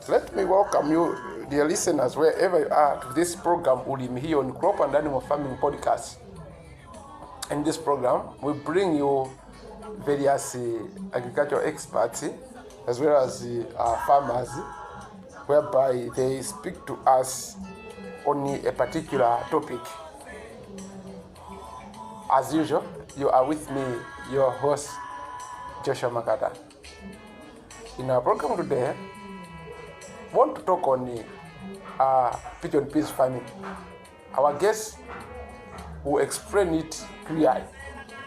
Let me welcome you, dear listeners, wherever you are, to this program, Ulim, here on Crop and Animal Farming Podcast. In this program, we bring you various agricultural experts, as well as farmers, whereby they speak to us on a particular topic. As usual, you are with me, your host, Joshua Makata. In our program today, I want to talk on pigeon peas farming. Our guest will explain it clearly,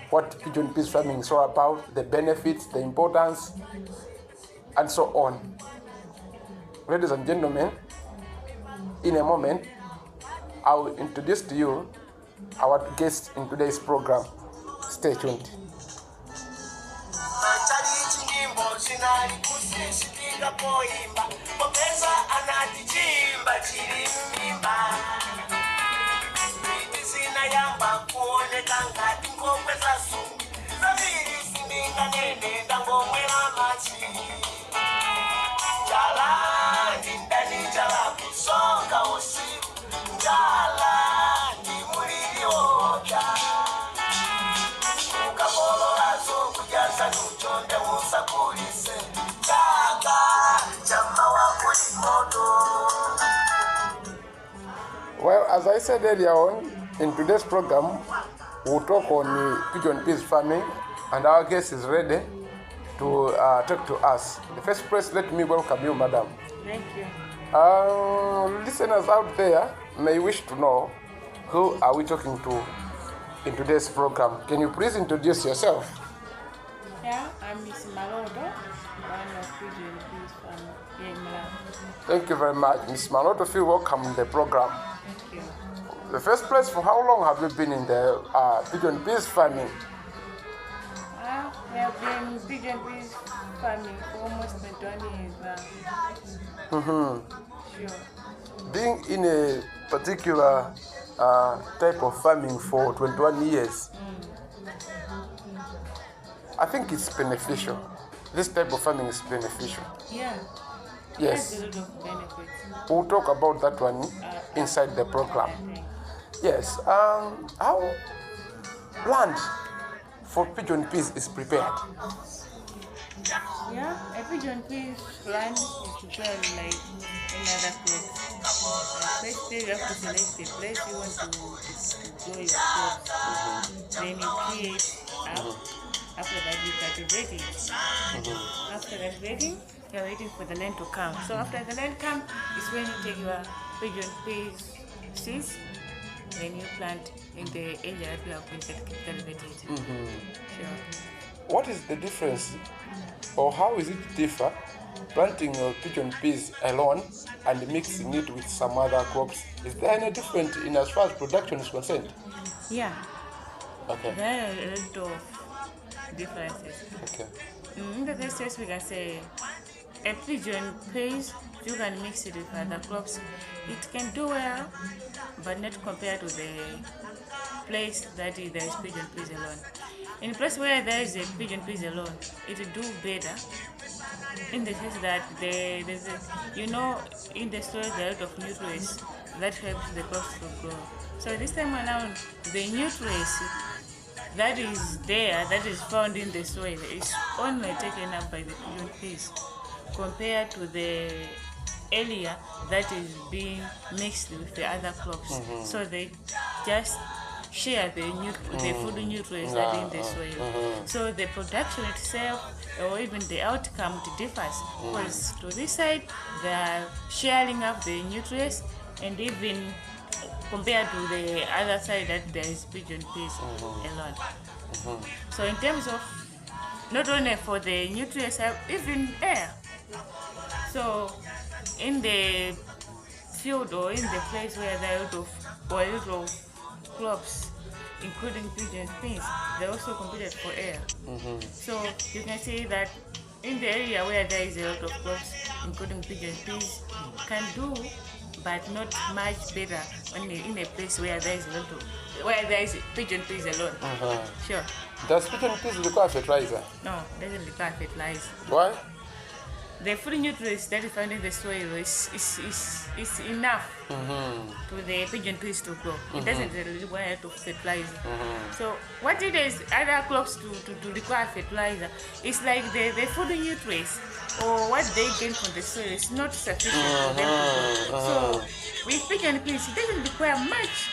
what pigeon peas farming is all about, the benefits, the importance, and so on. Ladies and gentlemen, in a moment, I will introduce to you our guest in today's program. Stay tuned. Well, as I said earlier on, in today's program, we'll talk on pigeon peas farming, and our guest is ready to talk to us. In the first place, let me welcome you, madam. Thank you. Listeners out there may wish to know, who are we talking to in today's program? Can you please introduce yourself? Yeah, I'm Miss Malodo, one of Pigeon Peas farming here in Malawi. Thank you very much, Ms. Malodo. Feel welcome in the program. Thank you. The first place, for how long have you been in the pigeon peas farming? We have been pigeon peas farming for almost 21 years now. Sure. Being in a particular type of farming for 21 years, I think it's beneficial. This type of farming is beneficial. Yeah. Yes. There's a lot of benefits. We'll talk about that one inside the program. Yes. How land for pigeon peas is prepared? Yeah, a pigeon peas land is prepared like any other crop. First, you have to select the place you want to grow your crops. Then you create up. After that, you cultivate it. After cultivating, you're waiting for the land to come. So after the land comes, is when you take your pigeon peas seeds, then you plant in the area that you have been cultivated. Sure. What is the difference, or how is it differ, planting pigeon peas alone and mixing it with some other crops? Is there any difference in as far as production is concerned? Yeah. Okay. There are a lot of differences. Okay. In the first case, we can say a pigeon peas, you can mix it with other crops. It can do well, but not compared to the place that there is pigeon peas alone. In a place where there is a pigeon peas alone, it will do better in the sense that there's a, in the soil there are a lot of nutrients that helps the crops to grow. So this time around, the nutrients that is there, that is found in the soil, is only taken up by the pigeon peas compared to the area that is being mixed with the other crops. So they just share the food nutrients that are in the soil. So the production itself, or even the outcome, it differs. Because to this side, they are sharing up the nutrients, and even compared to the other side that there is pigeon peas alone. So in terms of not only for the nutrients, even air. So in the field or in the place where there are a lot of crops, including pigeons, things, they also competed for air. So you can see that in the area where there is a lot of crops, including pigeon peas, can do, but not much better when in a place where there is a lot of where there is pigeon peas alone. Sure. Does pigeon peas require fertilizer? No, doesn't require fertilizer. Why? The food nutrients that is found in the soil is enough to the pigeon peas to grow. It doesn't require to fertilizer. So what it is, other crops to require fertilizer, it's like the food nutrients or what they gain from the soil is not sufficient for them to grow. So with pigeon peas, it doesn't require much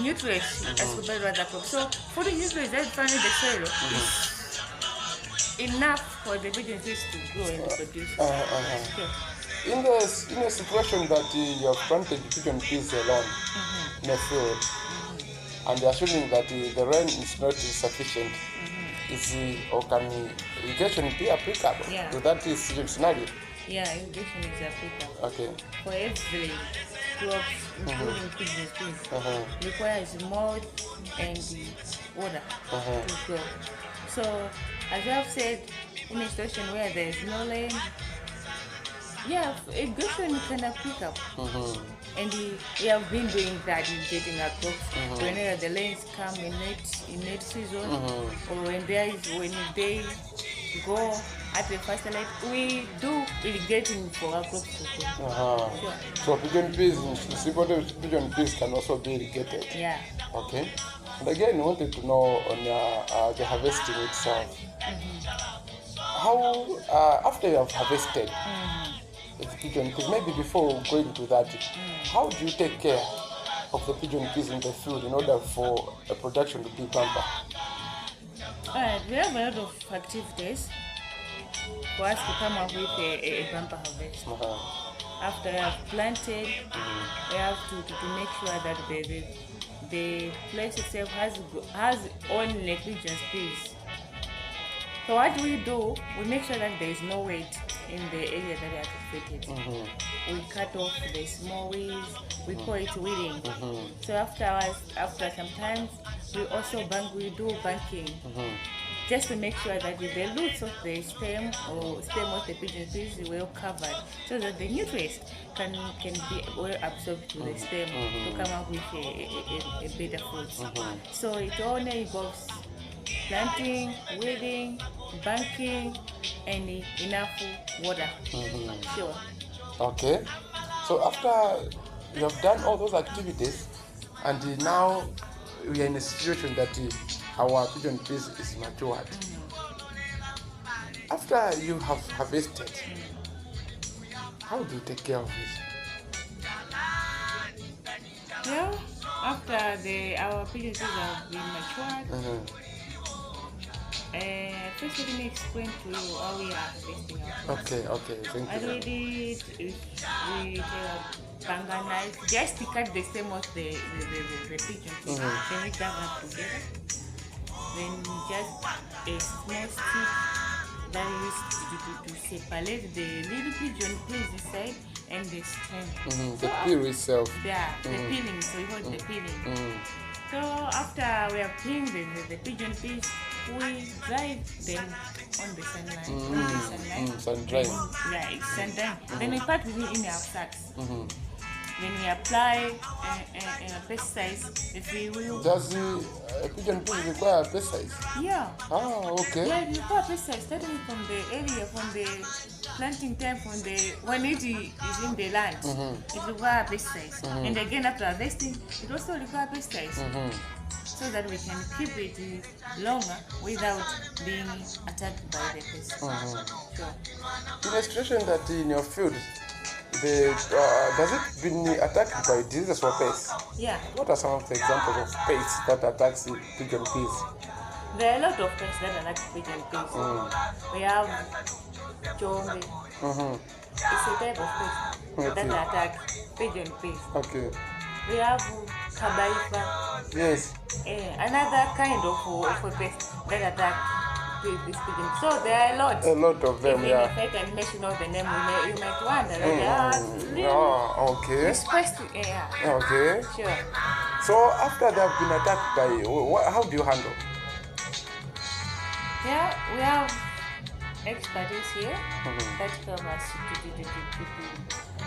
nutrients as compared to other crops. So food nutrients that is found in the soil is enough for the pigeon peas to grow and produce. Sure. In a situation that you have planted pigeon peas alone in a field, and assuming that the rain is not sufficient, or can irrigation be applicable to that scenario? Yeah, irrigation is applicable. Okay. For every crops, including pigeon peas, requires moist and water to grow. So, as I've said, in a situation where there is no rain, irrigation can pick up. And we have been doing that in getting our crops. Whenever the rains come in late season, or when they go at the first light, we do irrigating for our crops to grow. Sure. So pigeon peas, pigeon peas can also be irrigated. Yeah. Okay. And again, I wanted to know on the harvesting itself. How after you have harvested the pigeon peas, maybe before going to that, how do you take care of the pigeon peas in the field in order for the production to be bumper? We have a lot of activities for us to come up with a bumper harvest. After we have planted, we have to make sure that the place itself has only pigeon peas. So what we do, we make sure that there is no weight in the area that we are cultivated. We cut off the small weeds, we call it weeding. So after some time, we do banking. Just to make sure that the roots of the stem of the pigeon peas is well covered, so that the nutrients can be well absorbed to the stem to come up with a better fruit. So it only involves planting, weeding, banking, and enough water. Sure. Okay. So after you have done all those activities, and now we are in a situation that our pigeon peas is matured. After you have harvested, how do you take care of it? Well, after our pigeon peas have been matured, first let me explain to you how we are harvesting our peas. Okay, thank you. As we did, we panganize, just to cut the stem of the pigeon peas. Then we gather them together. Then just a small stick that is to separate the little pigeon peas inside and the stem. The peel itself. Yeah, the peeling, so we hold the peeling. So after we have peeled the pigeon peas, we dry them on the sunlight. Sun drying. Yeah, it's sun drying. Then we put it in our sacks. Then we apply pesticides. If we will. Does a pigeon peas require pesticides? Yeah. Okay. Yeah, we require pesticides starting from the area, from the planting time, when it is in the land. It requires pesticides. And again after harvesting, it also requires pesticides. So that we can keep it longer without being attacked by the pests. Sure. In a situation that in your field, does it been attacked by diseases or pests? Yeah. What are some of the examples of pests that attacks the pigeon peas? There are a lot of pests that attack pigeon peas. We have chombe. It's a type of pest that attack pigeon peas. Okay. We have kabaifa. Yes. Another kind of a pest that attack this pigeon. So there are a lot. A lot of them, Even yeah. if I can mention all the name, you might wonder. Really? Oh, okay. This question, yeah. Okay. Sure. So after they have been attacked by, how do you handle? Yeah, we have expertise here that help us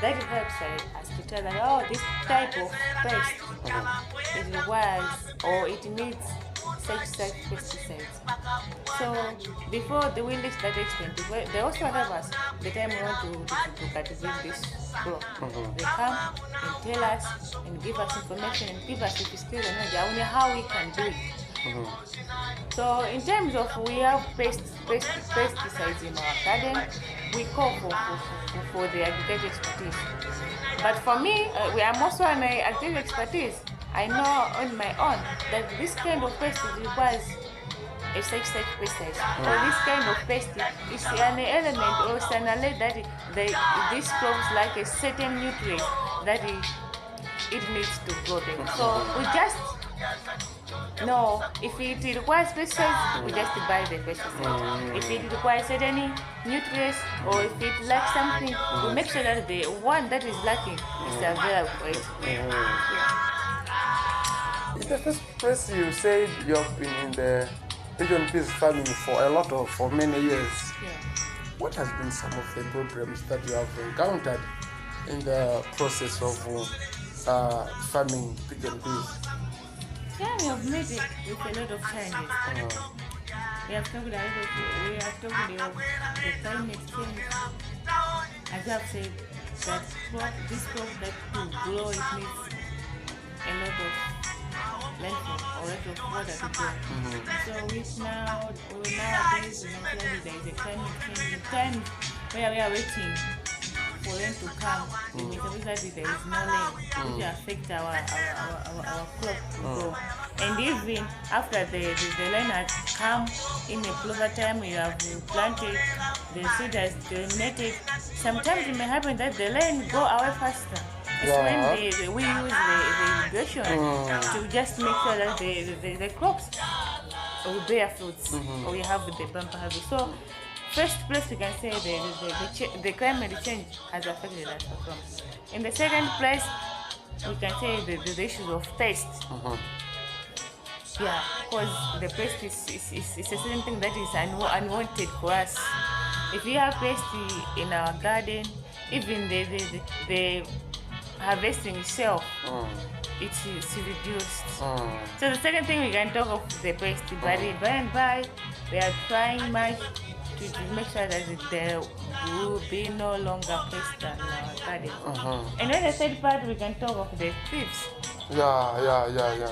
that helps us to tell that, oh, this type of pest it requires or it needs such pesticides. So before we reach that extent, they also help us the time we want to cultivate this crop. They come and tell us and give us information and give us if still knowledge how we can do it. So in terms of we have pesticides in our garden, we call for the agriculture expertise. But for me, we are also an agriculture expertise. I know on my own that this kind of pest requires a such pesticide. Or this kind of pest is an element or it's an alert that this crops like a certain nutrient that it needs to grow them. So we just no, if it requires pesticides, we just buy the pesticide. If it requires certain nutrients or if it lacks something, we make sure that the one that is lacking is available for it. In the first place, you said you have been in the pigeon peas farming for many years. Yeah. What has been some of the problems that you have encountered in the process of farming pigeon peas? Yeah, we have made it with a lot of challenges. We have talked about the climate change. As I have said, that this crop that to grow it needs a lot of rainfall or a lot of water to grow. So nowadays there is a climate change. The time where we are waiting for rain to come, it means that there is no rain, which affect our crop to grow. And even after the rain has come in a closer time, you have planted, the seed has germinated. Sometimes it may happen that the rain go away faster. It's when we use the irrigation to just make sure that the crops will bear fruits or we have the bumper harvest. So first place we can say the climate change has affected us from. In the second place, we can say the issues of pest. Yeah, because the pest is a certain thing that is unwanted for us. If we have pest in our garden, even the harvesting itself, it is reduced. So the second thing we can talk of the pest, but by and by, we are trying much to make sure that there will be no longer pest in our garden. And then the third part, we can talk of the thieves. Yeah.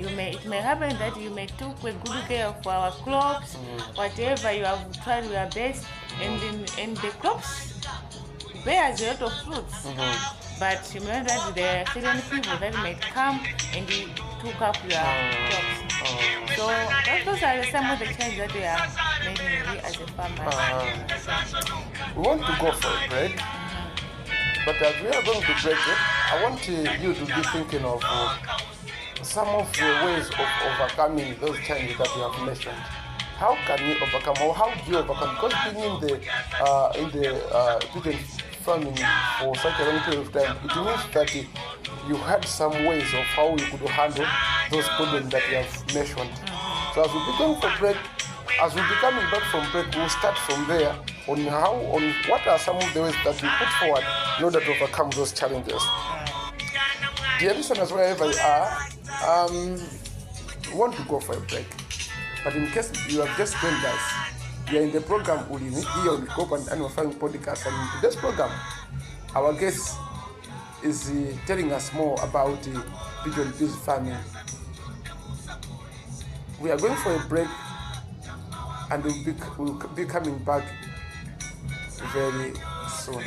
It may happen that you may took a good care of our crops, whatever you have tried your best, and the crops bears a lot of fruits. But remember that there are certain people that might come and took up your crops. So those are some of the changes that we are making as a farmer. We want to go for a break, but as we are going to break it, I want you to be thinking of some of the ways of overcoming those challenges that you have mentioned. How can you overcome, or how do you overcome? Because being in the pigeon farming for such a long period of time, it means that you had some ways of how you could handle those problems that you have mentioned. So as we be going for break, as we be coming back from break, we'll start from there on what are some of the ways that we put forward in order to overcome those challenges. Dear listeners, wherever you are, we want to go for a break. But in case you have just joined us, we are in the program Ulimi here on the Crop and Animal Farming Podcast, and in today's program, our guest is telling us more about pigeon peas farming. We are going for a break, and we'll be coming back very soon.